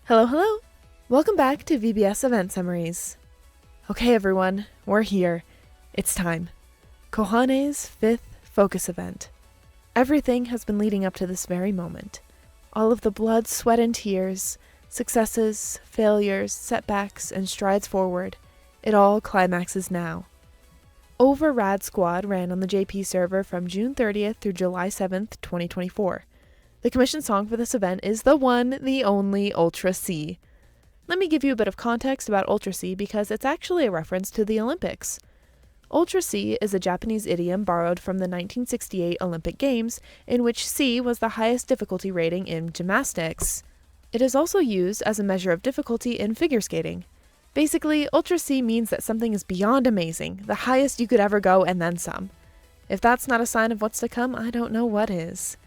Hello, hello! Welcome back to VBS Event Summaries. Okay everyone, we're here. It's time. Kohane's 5th Focus Event. Everything has been leading up to this very moment. All of the blood, sweat, and tears, successes, failures, setbacks, and strides forward, it all climaxes now. Over RAD SQUAD ran on the JP server from June 30th through July 7th, 2024. The commission song for this event is the one, the only Ultra C. Let me give you a bit of context about Ultra C because it's actually a reference to the Olympics. Ultra C is a Japanese idiom borrowed from the 1968 Olympic Games, in which C was the highest difficulty rating in gymnastics. It is also used as a measure of difficulty in figure skating. Basically, Ultra C means that something is beyond amazing, the highest you could ever go and then some. If that's not a sign of what's to come, I don't know what is.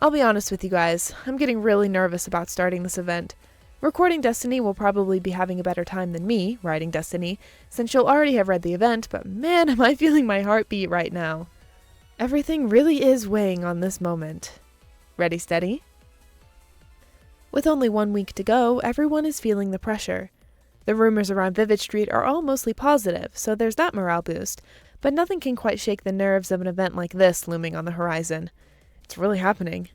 I'll be honest with you guys, I'm getting really nervous about starting this event. Recording Destiny will probably be having a better time than me, writing Destiny, since she'll already have read the event, but man, am I feeling my heartbeat right now. Everything really is weighing on this moment. Ready, steady? With only 1 week to go, everyone is feeling the pressure. The rumors around Vivid Street are all mostly positive, so there's that morale boost, but nothing can quite shake the nerves of an event like this looming on the horizon. It's really happening.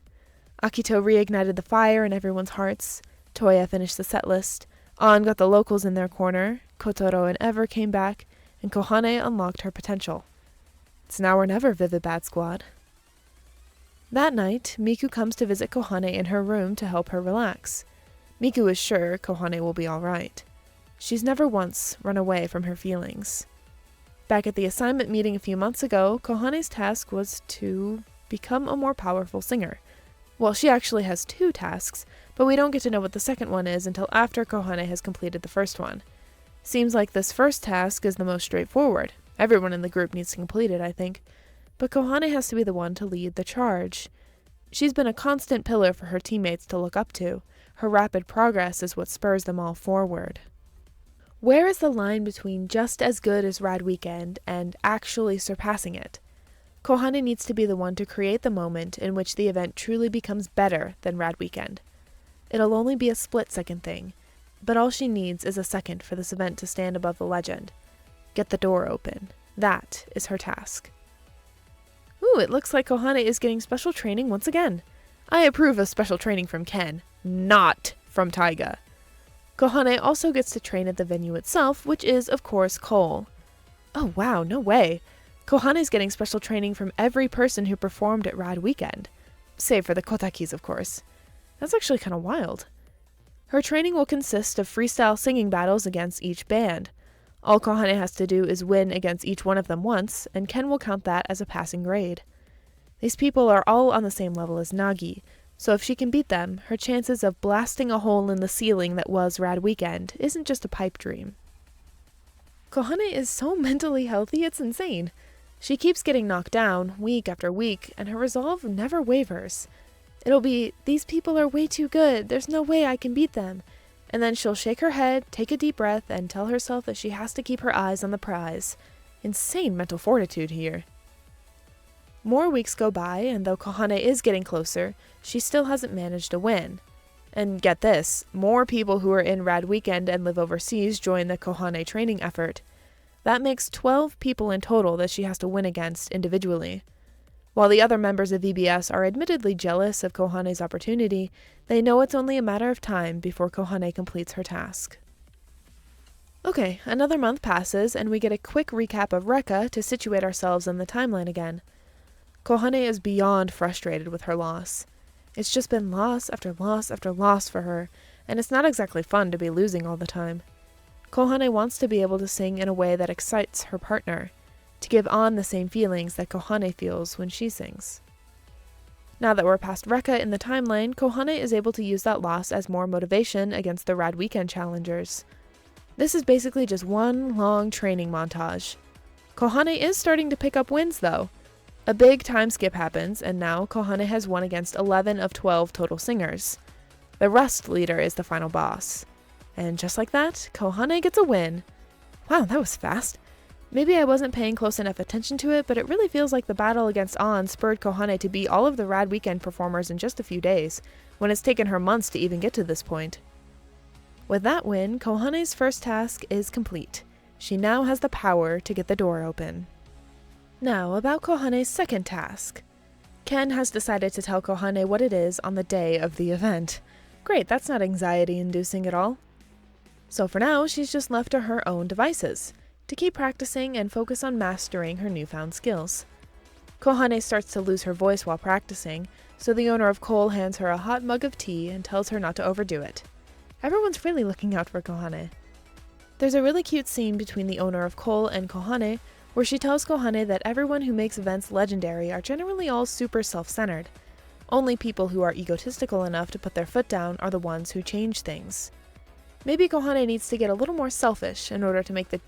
Akito reignited the fire in everyone's hearts, Toya finished the set list, An got the locals in their corner, Kotaro and Ever came back, and Kohane unlocked her potential. It's now or never, Vivid Bad Squad. That night, Miku comes to visit Kohane in her room to help her relax. Miku is sure Kohane will be alright. She's never once run away from her feelings. Back at the assignment meeting a few months ago, Kohane's task was to become a more powerful singer. Well, she actually has 2 tasks, but we don't get to know what the second one is until after Kohane has completed the first one. Seems like this first task is the most straightforward. Everyone in the group needs to complete it, I think. But Kohane has to be the one to lead the charge. She's been a constant pillar for her teammates to look up to. Her rapid progress is what spurs them all forward. Where is the line between just as good as RAD Weekend and actually surpassing it? Kohane needs to be the one to create the moment in which the event truly becomes better than RAD Weekend. It'll only be a split-second thing, but all she needs is a second for this event to stand above the legend. Get the door open. That is her task. Ooh, it looks like Kohane is getting special training once again. I approve of special training from Ken, not from Taiga. Kohane also gets to train at the venue itself, which is, of course, Cole. Oh wow, no way. Kohane's getting special training from every person who performed at RAD Weekend. Save for the Kotakis, of course. That's actually kind of wild. Her training will consist of freestyle singing battles against each band. All Kohane has to do is win against each one of them once, and Ken will count that as a passing grade. These people are all on the same level as Nagi, so if she can beat them, her chances of blasting a hole in the ceiling that was RAD Weekend isn't just a pipe dream. Kohane is so mentally healthy, it's insane. She keeps getting knocked down, week after week, and her resolve never wavers. It'll be, these people are way too good, there's no way I can beat them. And then she'll shake her head, take a deep breath, and tell herself that she has to keep her eyes on the prize. Insane mental fortitude here. More weeks go by, and though Kohane is getting closer, she still hasn't managed to win. And get this, more people who are in RAD Weekend and live overseas join the Kohane training effort. That makes 12 people in total that she has to win against individually. While the other members of VBS are admittedly jealous of Kohane's opportunity, they know it's only a matter of time before Kohane completes her task. Okay, another month passes, and we get a quick recap of Rekka to situate ourselves in the timeline again. Kohane is beyond frustrated with her loss. It's just been loss after loss after loss for her, and it's not exactly fun to be losing all the time. Kohane wants to be able to sing in a way that excites her partner, to give An the same feelings that Kohane feels when she sings. Now that we're past Rekka in the timeline, Kohane is able to use that loss as more motivation against the RAD Weekend challengers. This is basically just one long training montage. Kohane is starting to pick up wins though. A big time skip happens, and now Kohane has won against 11 of 12 total singers. The Rust leader is the final boss. And just like that, Kohane gets a win. Wow, that was fast. Maybe I wasn't paying close enough attention to it, but it really feels like the battle against An spurred Kohane to beat all of the RAD Weekend performers in just a few days, when it's taken her months to even get to this point. With that win, Kohane's first task is complete. She now has the power to get the door open. Now, about Kohane's second task. Ken has decided to tell Kohane what it is on the day of the event. Great, that's not anxiety-inducing at all. So for now, she's just left to her own devices, to keep practicing and focus on mastering her newfound skills. Kohane starts to lose her voice while practicing, so the owner of Cole hands her a hot mug of tea and tells her not to overdo it. Everyone's really looking out for Kohane. There's a really cute scene between the owner of Cole and Kohane, where she tells Kohane that everyone who makes events legendary are generally all super self-centered. Only people who are egotistical enough to put their foot down are the ones who change things. Maybe Kohane needs to get a little more selfish in order to make the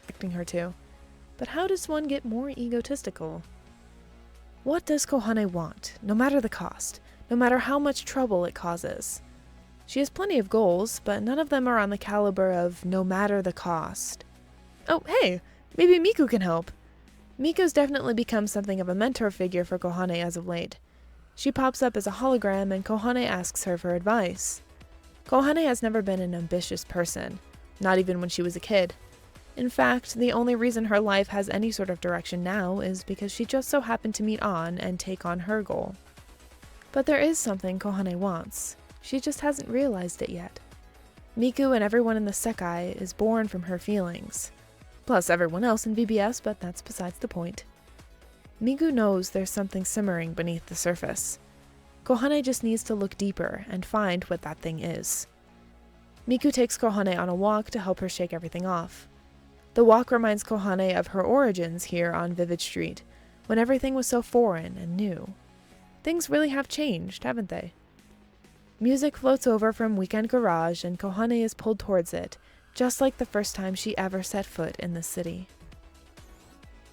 expecting her to. But how does one get more egotistical? What does Kohane want, no matter the cost, no matter how much trouble it causes? She has plenty of goals, but none of them are on the caliber of no matter the cost. Oh, hey! Maybe Miku can help. Miku's definitely become something of a mentor figure for Kohane as of late. She pops up as a hologram and Kohane asks her for advice. Kohane has never been an ambitious person, not even when she was a kid. In fact, the only reason her life has any sort of direction now is because she just so happened to meet An and take on her goal. But there is something Kohane wants. She just hasn't realized it yet. Miku and everyone in the Sekai is born from her feelings. Plus everyone else in VBS, but that's besides the point. Miku knows there's something simmering beneath the surface. Kohane just needs to look deeper and find what that thing is. Miku takes Kohane on a walk to help her shake everything off. The walk reminds Kohane of her origins here on Vivid Street, when everything was so foreign and new. Things really have changed, haven't they? Music floats over from Weekend Garage and Kohane is pulled towards it, just like the first time she ever set foot in the city.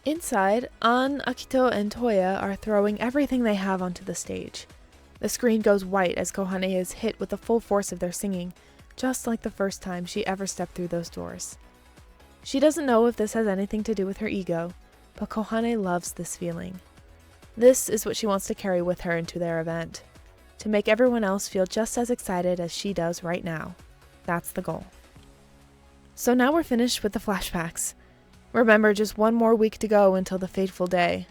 Inside, An, Akito, and Toya are throwing everything they have onto the stage. The screen goes white as Kohane is hit with the full force of their singing, just like the first time she ever stepped through those doors. She doesn't know if this has anything to do with her ego, but Kohane loves this feeling. This is what she wants to carry with her into their event, to make everyone else feel just as excited as she does right now. That's the goal. So now we're finished with the flashbacks. Remember, just one more week to go until the fateful day.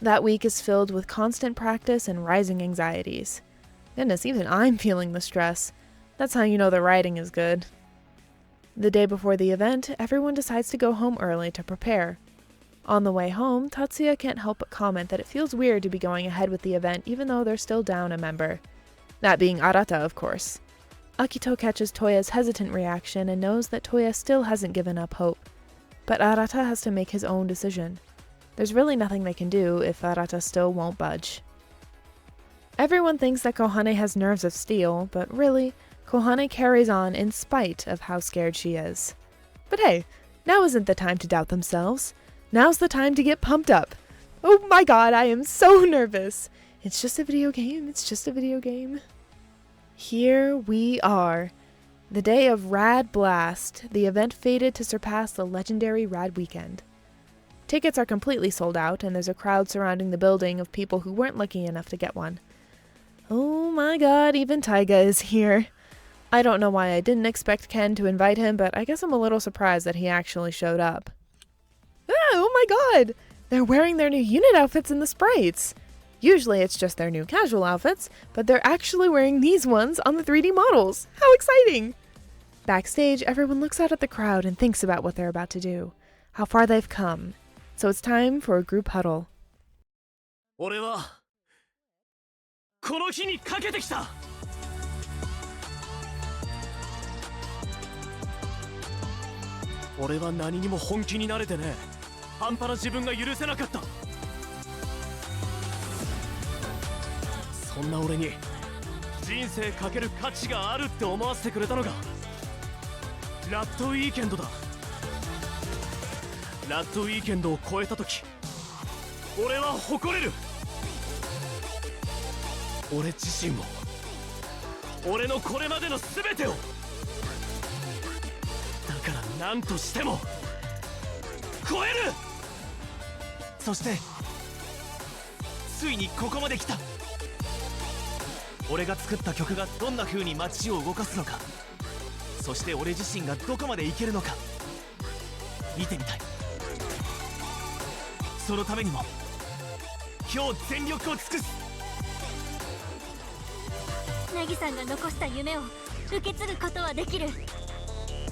That week is filled with constant practice and rising anxieties. Goodness, even I'm feeling the stress. That's how you know the writing is good. The day before the event, everyone decides to go home early to prepare. On the way home, Tatsuya can't help but comment that it feels weird to be going ahead with the event even though they're still down a member. That being Arata, of course. Akito catches Toya's hesitant reaction and knows that Toya still hasn't given up hope. But Arata has to make his own decision. There's really nothing they can do if Arata still won't budge. Everyone thinks that Kohane has nerves of steel, but really, Kohane carries on in spite of how scared she is. But hey, now isn't the time to doubt themselves. Now's the time to get pumped up. Oh my god, I am so nervous. It's just a video game, it's just a video game. Here we are. The day of Rad Blast, the event fated to surpass the legendary Rad Weekend. Tickets are completely sold out, and there's a crowd surrounding the building of people who weren't lucky enough to get one. Oh my god, even Taiga is here. I don't know why I didn't expect Ken to invite him, but I guess I'm a little surprised that he actually showed up. Oh my god! They're wearing their new unit outfits in the sprites! Usually it's just their new casual outfits, but they're actually wearing these ones on the 3D models! How exciting! Backstage, everyone looks out at the crowd and thinks about what they're about to do, how far they've come. So it's time for a group huddle. 俺はこの日にかけてきた。俺は何にも本気になれてね、半端な自分が許せなかった。そんな俺に人生かける価値があるって思わせてくれたのがラッドウィーケンドだ。ラッドウィーケンドを超えた時、俺は誇れる。俺自身も、俺のこれまでの全てを。だから何としても超える。そしてついにここまで来た。俺が作った曲がどんな風に街を動かすのか、そして俺自身がどこまでいけるのか見てみたい。そのためにも今日全力を尽くす。ナギさんが残した夢を受け継ぐことはできる。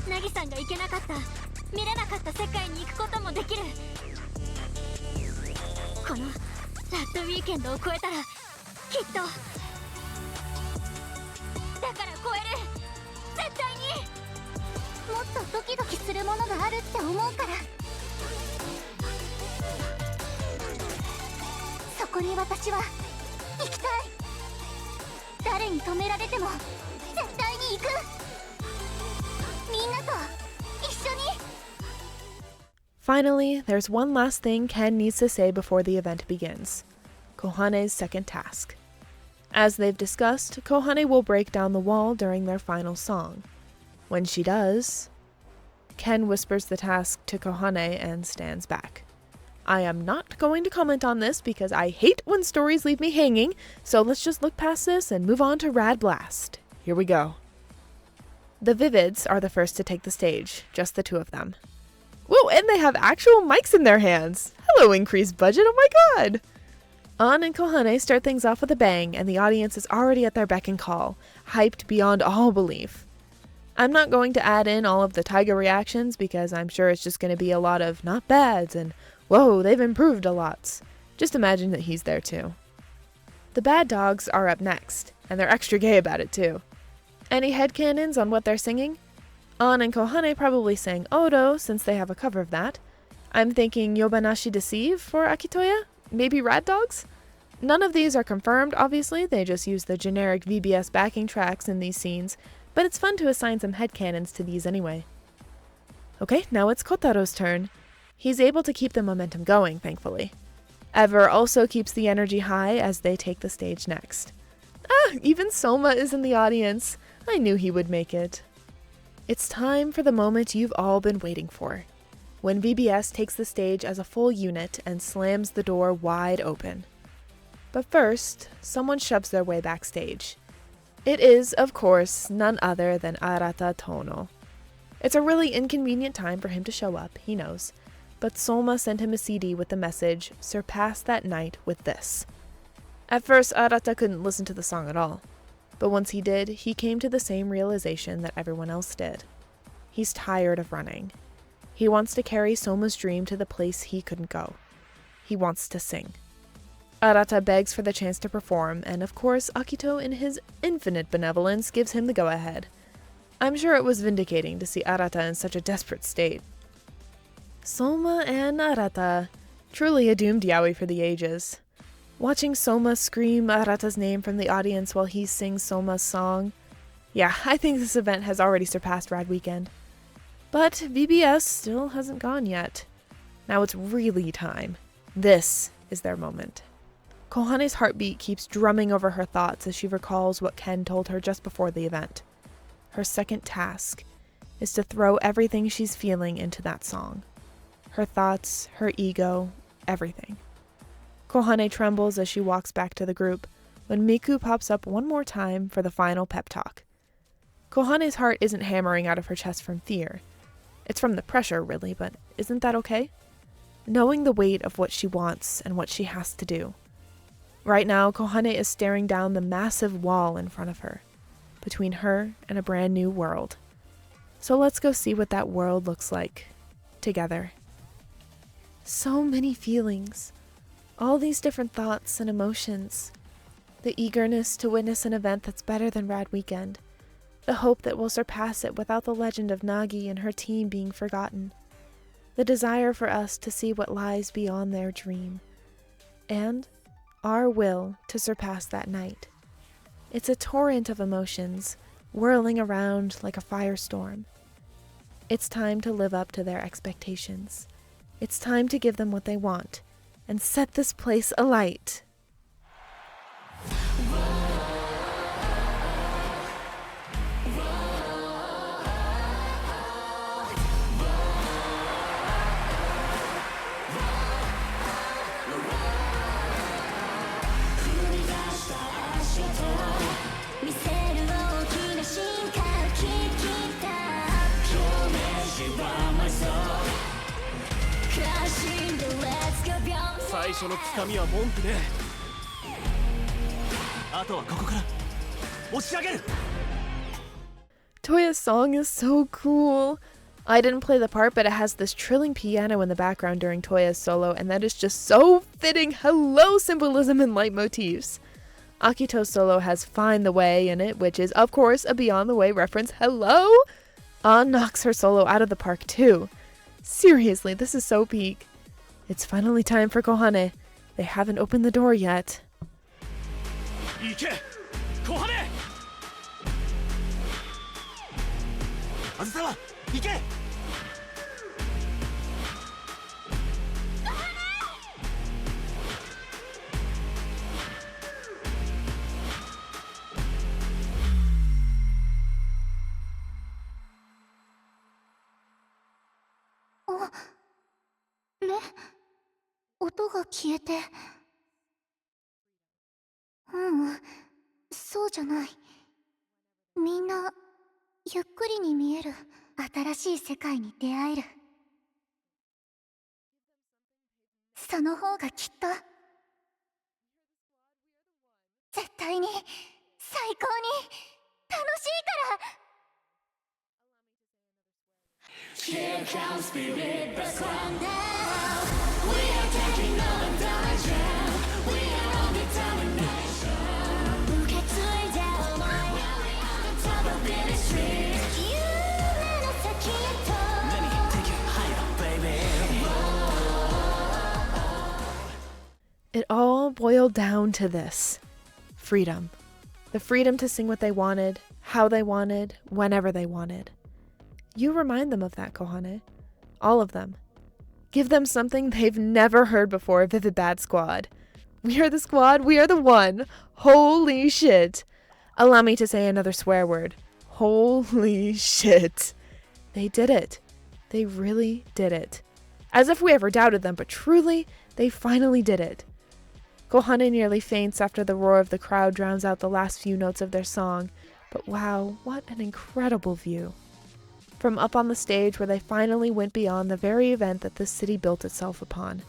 ナギさんが行けなかった、見れなかった世界に行くこともできる。このラッドウィーケンドを超えたらきっと、だから超える、絶対に。もっとドキドキするものがあるって思うから。そこに私は行きたい。誰に止められても絶対に行く。みんなと一緒に。 Finally, there's one last thing Ken needs to say before the event begins. Kohane's second task. As they've discussed, Kohane will break down the wall during their final song. When she does, Ken whispers the task to Kohane and stands back. I am not going to comment on this because I hate when stories leave me hanging, so let's just look past this and move on to Rad Blast. Here we go. The Vivids are the first to take the stage, just the two of them. Whoa, and they have actual mics in their hands. Hello, increased budget, oh my god! An and Kohane start things off with a bang, and the audience is already at their beck and call, hyped beyond all belief. I'm not going to add in all of the Taiga reactions because I'm sure it's just going to be a lot of not bads and whoa, they've improved a lot. Just imagine that he's there too. The bad dogs are up next, and they're extra gay about it too. Any headcanons on what they're singing? An and Kohane probably sang Odo since they have a cover of that. I'm thinking Yobanashi Deceive for Akitoya? Maybe Rad Dogs? None of these are confirmed, obviously, they just use the generic VBS backing tracks in these scenes, but it's fun to assign some headcanons to these anyway. Okay, now it's Kotaro's turn. He's able to keep the momentum going, thankfully. Ever also keeps the energy high as they take the stage next. Ah, even Soma is in the audience. I knew he would make it. It's time for the moment you've all been waiting for, when VBS takes the stage as a full unit and slams the door wide open. But first, someone shoves their way backstage. It is, of course, none other than Arata Tono. It's a really inconvenient time for him to show up, he knows, but Soma sent him a CD with the message, "Surpass that night with this." At first, Arata couldn't listen to the song at all. But once he did, he came to the same realization that everyone else did. He's tired of running. He wants to carry Soma's dream to the place he couldn't go. He wants to sing. Arata begs for the chance to perform, and of course, Akito, in his infinite benevolence, gives him the go-ahead. I'm sure it was vindicating to see Arata in such a desperate state. Soma and Arata, truly a doomed yaoi for the ages. Watching Soma scream Arata's name from the audience while he sings Soma's song. Yeah, I think this event has already surpassed Rad Weekend. But VBS still hasn't gone yet. Now it's really time. This is their moment. Kohane's heartbeat keeps drumming over her thoughts as she recalls what Ken told her just before the event. Her second task is to throw everything she's feeling into that song. Her thoughts, her ego, everything. Kohane trembles as she walks back to the group when Miku pops up one more time for the final pep talk. Kohane's heart isn't hammering out of her chest from fear. It's from the pressure, really, but isn't that okay? Knowing the weight of what she wants and what she has to do. Right now, Kohane is staring down the massive wall in front of her, between her and a brand new world. So let's go see what that world looks like, together. So many feelings. All these different thoughts and emotions. The eagerness to witness an event that's better than Rad Weekend. The hope that we'll surpass it without the legend of Nagi and her team being forgotten. The desire for us to see what lies beyond their dream. And our will to surpass that night. It's a torrent of emotions, whirling around like a firestorm. It's time to live up to their expectations. It's time to give them what they want. And set this place alight. 最初のつかみは文句ねえ。あとはここから押し上げる。 Toya's song is so cool. I didn't play the part, but it has this trilling piano in the background during Toya's solo, and that is just so fitting. Hello, symbolism and leitmotifs. Akito's solo has Find the Way in it, which is, of course, a Beyond the Way reference. Hello? An knocks her solo out of the park, too. Seriously, this is so peak. It's finally time for Kohane. They haven't opened the door yet. 行け小羽あずさは行け。音が消えて。そうじゃない。みんなゆっくりに見える。新しい世界に出会える。その方がきっと絶対に最高に楽しいから。Here comes spirit, best one now. We are taking over dungeon. We are on determination. 受け継いで思い on the top of the street. 夢の先へと Let me take you higher, baby. It all boiled down to this. Freedom. The freedom to sing what they wanted, how they wanted, whenever they wanted. You remind them of that, Kohane. All of them. Give them something they've never heard before, Vivid Bad Squad. We are the squad, we are the one. Holy shit. Allow me to say another swear word. Holy shit. They did it. They really did it. As if we ever doubted them, but truly, they finally did it. Kohane nearly faints after the roar of the crowd drowns out the last few notes of their song, but wow, what an incredible view. From up on the stage where they finally went beyond the very event that this city built itself upon.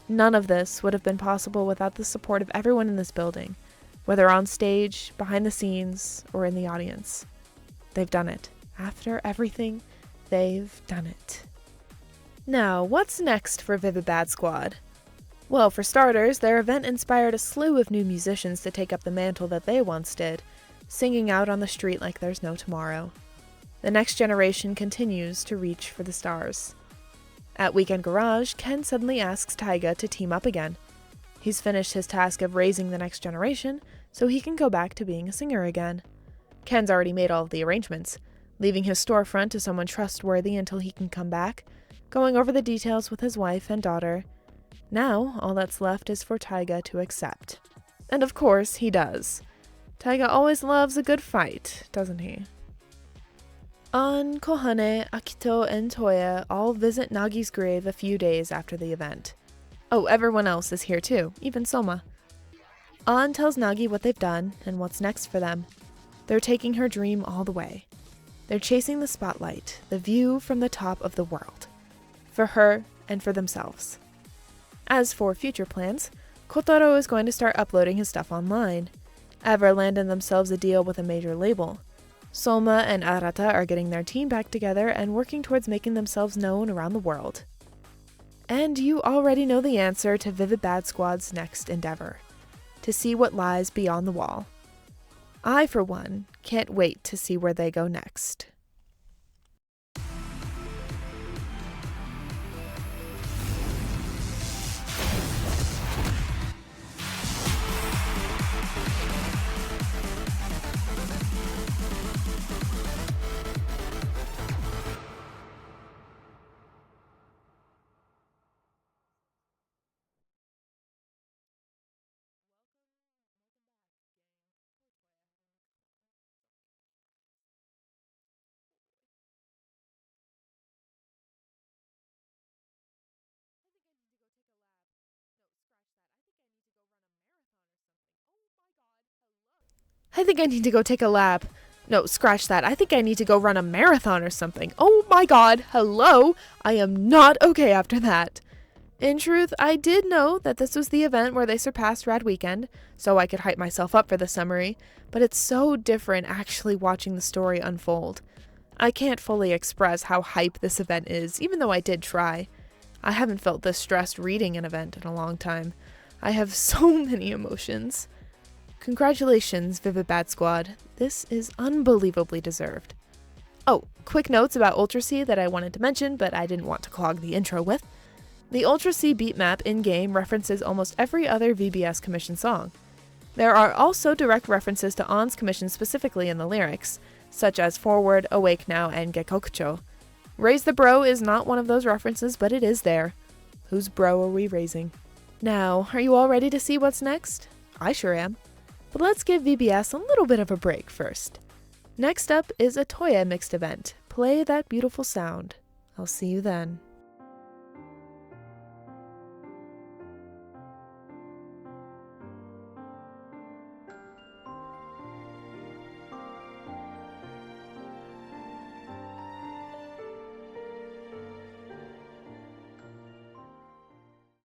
None of this would have been possible without the support of everyone in this building, whether on stage, behind the scenes, or in the audience. They've done it. After everything, they've done it. Now, what's next for Vivid Bad Squad? Well, for starters, their event inspired a slew of new musicians to take up the mantle that they once did, singing out on the street like there's no tomorrow. The next generation continues to reach for the stars. At Weekend Garage, Ken suddenly asks Taiga to team up again. He's finished his task of raising the next generation, so he can go back to being a singer again. Ken's already made all of the arrangements, leaving his storefront to someone trustworthy until he can come back, going over the details with his wife and daughter. Now, all that's left is for Taiga to accept. And of course, he does. Taiga always loves a good fight, doesn't he? An, Kohane, Akito, and Toya all visit Nagi's grave a few days after the event. Oh, everyone else is here too, even Soma. An tells Nagi what they've done and what's next for them. They're taking her dream all the way. They're chasing the spotlight, the view from the top of the world. For her and for themselves. As for future plans, Kotaro is going to start uploading his stuff online. Ever landed themselves a deal with a major label. Soma and Arata are getting their team back together and working towards making themselves known around the world. And you already know the answer to Vivid Bad Squad's next endeavor. To see what lies beyond the wall. I, for one, can't wait to see where they go next. I think I need to go take a lap. No, scratch that. I think I need to go run a marathon or something. Oh my god, hello! I am not okay after that. In truth, I did know that this was the event where they surpassed Rad Weekend, so I could hype myself up for the summary, but it's so different actually watching the story unfold. I can't fully express how hype this event is, even though I did try. I haven't felt this stressed reading an event in a long time. I have so many emotions. Congratulations, Vivid Bad Squad. This is unbelievably deserved. Oh, quick notes about Ultra C that I wanted to mention, but I didn't want to clog the intro with. The Ultra C beat map in-game references almost every other VBS commission song. There are also direct references to On's commission specifically in the lyrics, such as Forward, Awake Now, and Gekokucho. Raise the Bro is not one of those references, but it is there. Whose bro are we raising? Now, are you all ready to see what's next? I sure am. But let's give VBS a little bit of a break first. Next up is a Toya mixed event. Play that beautiful sound. I'll see you then.